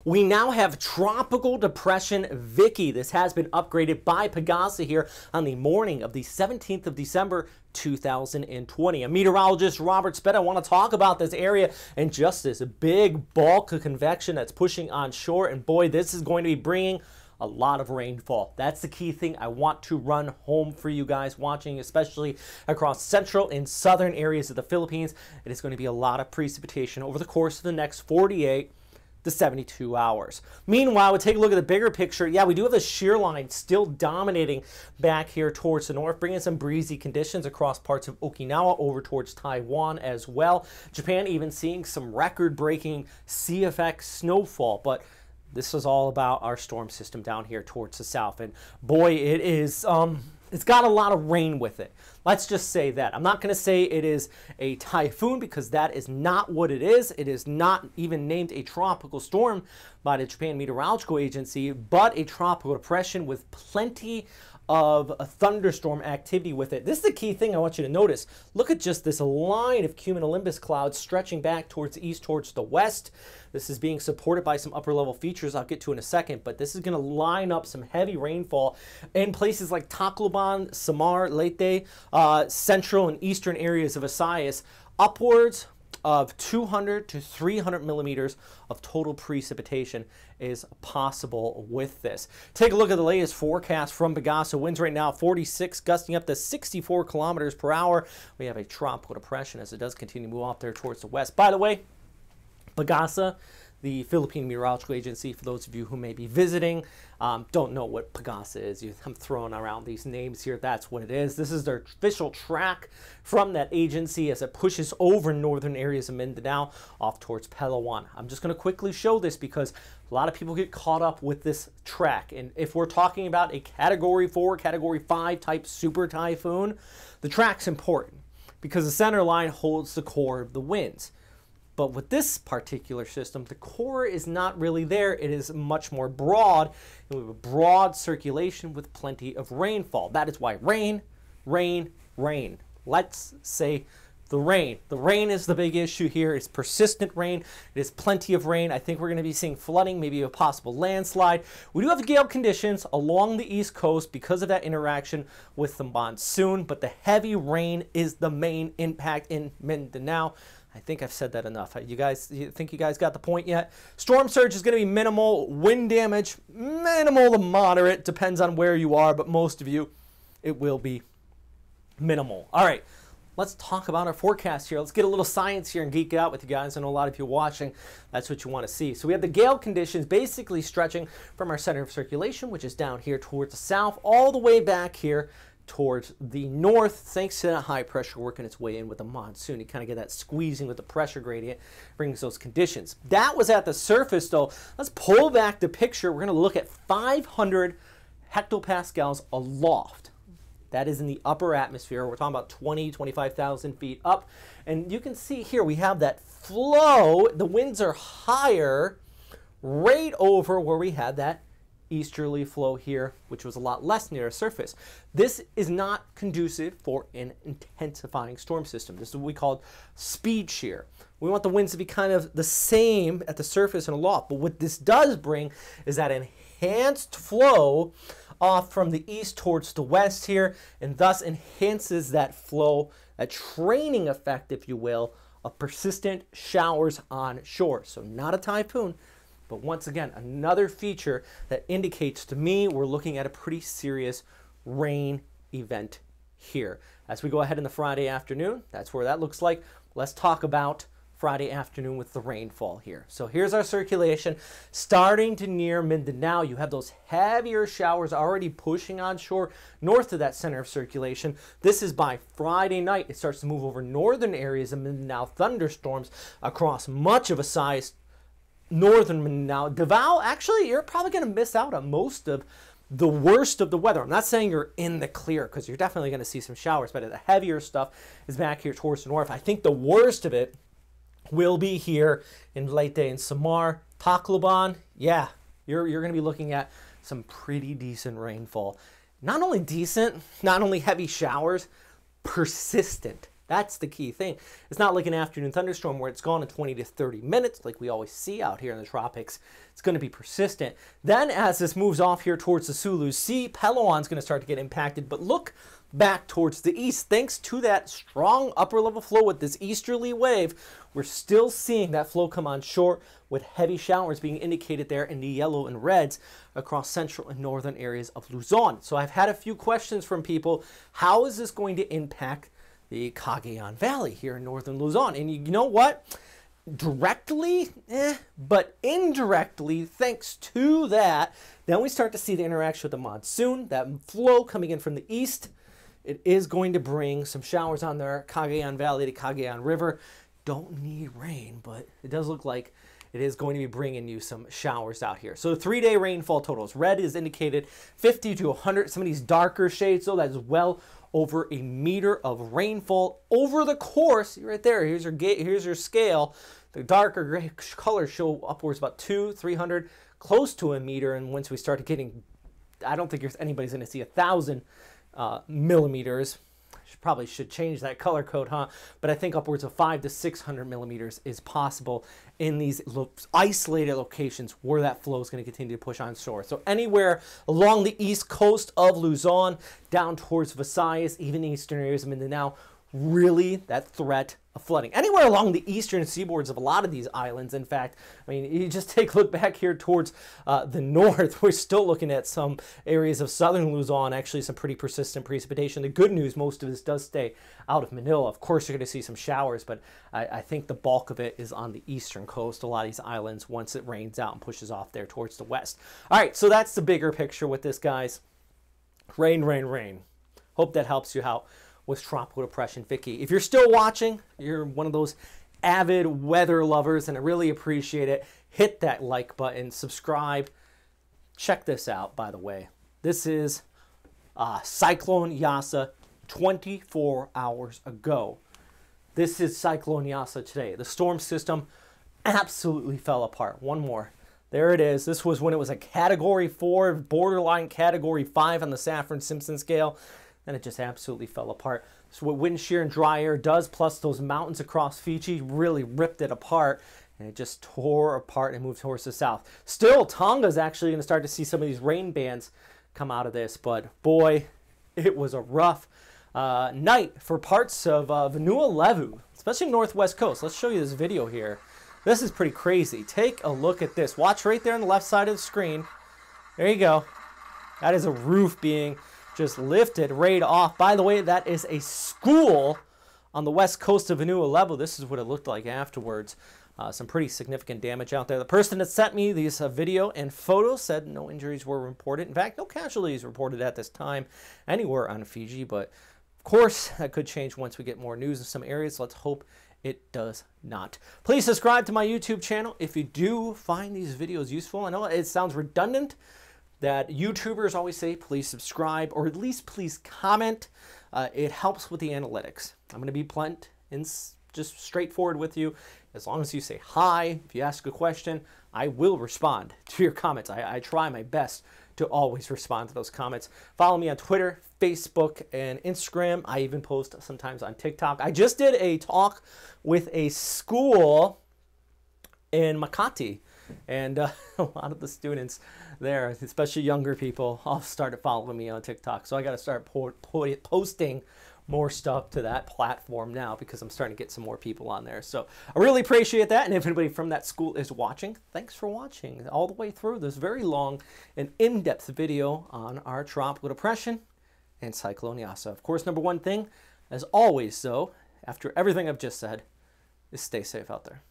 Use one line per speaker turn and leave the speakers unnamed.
We now have Tropical Depression Vicky. This has been upgraded by PAGASA here on the morning of the 17th of December, 2020. I'm meteorologist Robert Spett. I want to talk about this area and just this big bulk of convection that's pushing on shore. And boy, this is going to be bringing a lot of rainfall. That's the key thing I want to run home for you guys watching, especially across central and southern areas of the Philippines. It is going to be a lot of precipitation over the course of the next 48 to 72 hours. Meanwhile, we take a look at the bigger picture. Yeah, we do have a shear line still dominating back here towards the north, bringing some breezy conditions across parts of Okinawa over towards Taiwan as well. Japan even seeing some record-breaking CFX snowfall, but this is all about our storm system down here towards the south. And boy, it is, it's got a lot of rain with it. Let's just say that. I'm not going to say it is a typhoon because that is not what it is. It is not even named a tropical storm by the Japan Meteorological Agency, but a tropical depression with plenty of a thunderstorm activity with it. This is the key thing I want you to notice. Look at just this line of cumulonimbus clouds stretching back towards the east, towards the west. This is being supported by some upper level features I'll get to in a second, but this is going to line up some heavy rainfall in places like Tacloban, Samar, Leyte, central and eastern areas of Visayas, upwards of 200 to 300 millimeters of total precipitation is possible with this. Take a look at the latest forecast from PAGASA. Winds right now 46, gusting up to 64 kilometers per hour. We have a tropical depression as it does continue to move off there towards the west. By the way, PAGASA, the Philippine Meteorological Agency, for those of you who may be visiting, don't know what PAGASA is. I'm throwing around these names here. That's what it is. This is their official track from that agency as it pushes over northern areas of Mindanao off towards Palawan. I'm just going to quickly show this because a lot of people get caught up with this track. And if we're talking about a Category 4, Category 5 type super typhoon, the track's important because the center line holds the core of the winds. But with this particular system, the core is not really there. It is much more broad. And we have a broad circulation with plenty of rainfall. That is why rain, rain, rain. Let's say the rain. The rain is the big issue here. It's persistent rain. It is plenty of rain. I think we're going to be seeing flooding, maybe a possible landslide. We do have gale conditions along the east coast because of that interaction with the monsoon, but the heavy rain is the main impact in Mindanao. I think I've said that enough. You think you guys got the point yet? Storm surge is going to be minimal. Wind damage, minimal to moderate. Depends on where you are, but most of you, it will be minimal. All right, let's talk about our forecast here. Let's get a little science here and geek out with you guys. I know a lot of you watching, that's what you want to see. So we have the gale conditions basically stretching from our center of circulation, which is down here towards the south, all the way back here towards the north, thanks to that high pressure working its way in with the monsoon. You kind of get that squeezing with the pressure gradient, brings those conditions. That was at the surface though. Let's pull back the picture. We're going to look at 500 hectopascals aloft. That is in the upper atmosphere. We're talking about 20, 25,000 feet up. And you can see here we have that flow. The winds are higher right over where we had that easterly flow here, which was a lot less near the surface. This is not conducive for an intensifying storm system. This is what we call speed shear. We want the winds to be kind of the same at the surface and aloft, but what this does bring is that enhanced flow off from the east towards the west here, and thus enhances that flow, that training effect, if you will, of persistent showers on shore. So not a typhoon, but once again, another feature that indicates to me we're looking at a pretty serious rain event here. As we go ahead in the Friday afternoon, that's where that looks like. Let's talk about Friday afternoon with the rainfall here. So here's our circulation starting to near Mindanao. You have those heavier showers already pushing on shore north of that center of circulation. This is by Friday night. It starts to move over northern areas of Mindanao, thunderstorms across much of Visayas, northern Mindanao. Davao, actually, you're probably going to miss out on most of the worst of the weather. I'm not saying you're in the clear because you're definitely going to see some showers, but the heavier stuff is back here towards the north. I think the worst of it will be here in Leyte and Samar. Tacloban, yeah, you're going to be looking at some pretty decent rainfall. Not only decent, not only heavy showers, persistent That's the key thing. It's not like an afternoon thunderstorm where it's gone in 20 to 30 minutes like we always see out here in the tropics. It's going to be persistent. Then as this moves off here towards the Sulu Sea, Palawan's going to start to get impacted. But look back towards the east. Thanks to that strong upper level flow with this easterly wave, we're still seeing that flow come on shore with heavy showers being indicated there in the yellow and reds across central and northern areas of Luzon. So I've had a few questions from people. How is this going to impact the Cagayan Valley here in northern Luzon? And you know what? Directly, but indirectly, thanks to that, then we start to see the interaction with the monsoon, that flow coming in from the east. It is going to bring some showers on their Cagayan Valley to Cagayan River. Don't need rain, but it does look like it is going to be bringing you some showers out here. So 3-day rainfall totals. Red is indicated 50 to 100. Some of these darker shades, so that's well over a meter of rainfall over the course. Right there, here's your scale. The darker gray colors show upwards about 200-300, close to a meter. And once we start getting, I don't think anybody's going to see 1,000 millimeters. Probably should change that color code, huh? But I think upwards of 500 to 600 millimeters is possible in these isolated locations where that flow is going to continue to push on shore. So anywhere along the east coast of Luzon, down towards Visayas, even eastern areas of Mindanao, really that threat of flooding. Anywhere along the eastern seaboards of a lot of these islands, in fact, I mean, you just take a look back here towards the north, we're still looking at some areas of southern Luzon, actually some pretty persistent precipitation. The good news, most of this does stay out of Manila. Of course, you're going to see some showers, but I think the bulk of it is on the eastern coast, a lot of these islands, once it rains out and pushes off there towards the west. All right, so that's the bigger picture with this, guys. Rain, rain, rain. Hope that helps you out with tropical depression Vicky. If you're still watching, you're one of those avid weather lovers, and I really appreciate it. Hit that like button, subscribe. Check this out, by the way. This is Cyclone Yasa 24 hours ago. This is Cyclone Yasa today. The storm system absolutely fell apart. One more. There it is. This was when it was a Category 4, borderline Category 5 on the Saffron-Simpson scale. And it just absolutely fell apart. So what wind shear and dry air does, plus those mountains across Fiji, really ripped it apart. And it just tore apart and moved towards the south. Still, Tonga's actually going to start to see some of these rain bands come out of this. But boy, it was a rough night for parts of Vanua Levu, especially northwest coast. Let's show you this video here. This is pretty crazy. Take a look at this. Watch right there on the left side of the screen. There you go. That is a roof being just lifted right off. By the way, that is a school on the west coast of Vanua Levu. This is what it looked like afterwards. Some pretty significant damage out there. The person that sent me these video and photos said no injuries were reported. In fact, no casualties reported at this time anywhere on Fiji. But of course, that could change once we get more news in some areas. Let's hope it does not. Please subscribe to my YouTube channel if you do find these videos useful. I know it sounds redundant that YouTubers always say, please subscribe, or at least please comment. It helps with the analytics. I'm going to be blunt and just straightforward with you. As long as you say hi, if you ask a question, I will respond to your comments. I try my best to always respond to those comments. Follow me on Twitter, Facebook, and Instagram. I even post sometimes on TikTok. I just did a talk with a school in Makati. And a lot of the students there, especially younger people, all started following me on TikTok. So I got to start posting more stuff to that platform now because I'm starting to get some more people on there. So I really appreciate that. And if anybody from that school is watching, thanks for watching all the way through this very long and in-depth video on our tropical depression and Cyclone Yasa. Of course, number one thing, as always, though, after everything I've just said, is stay safe out there.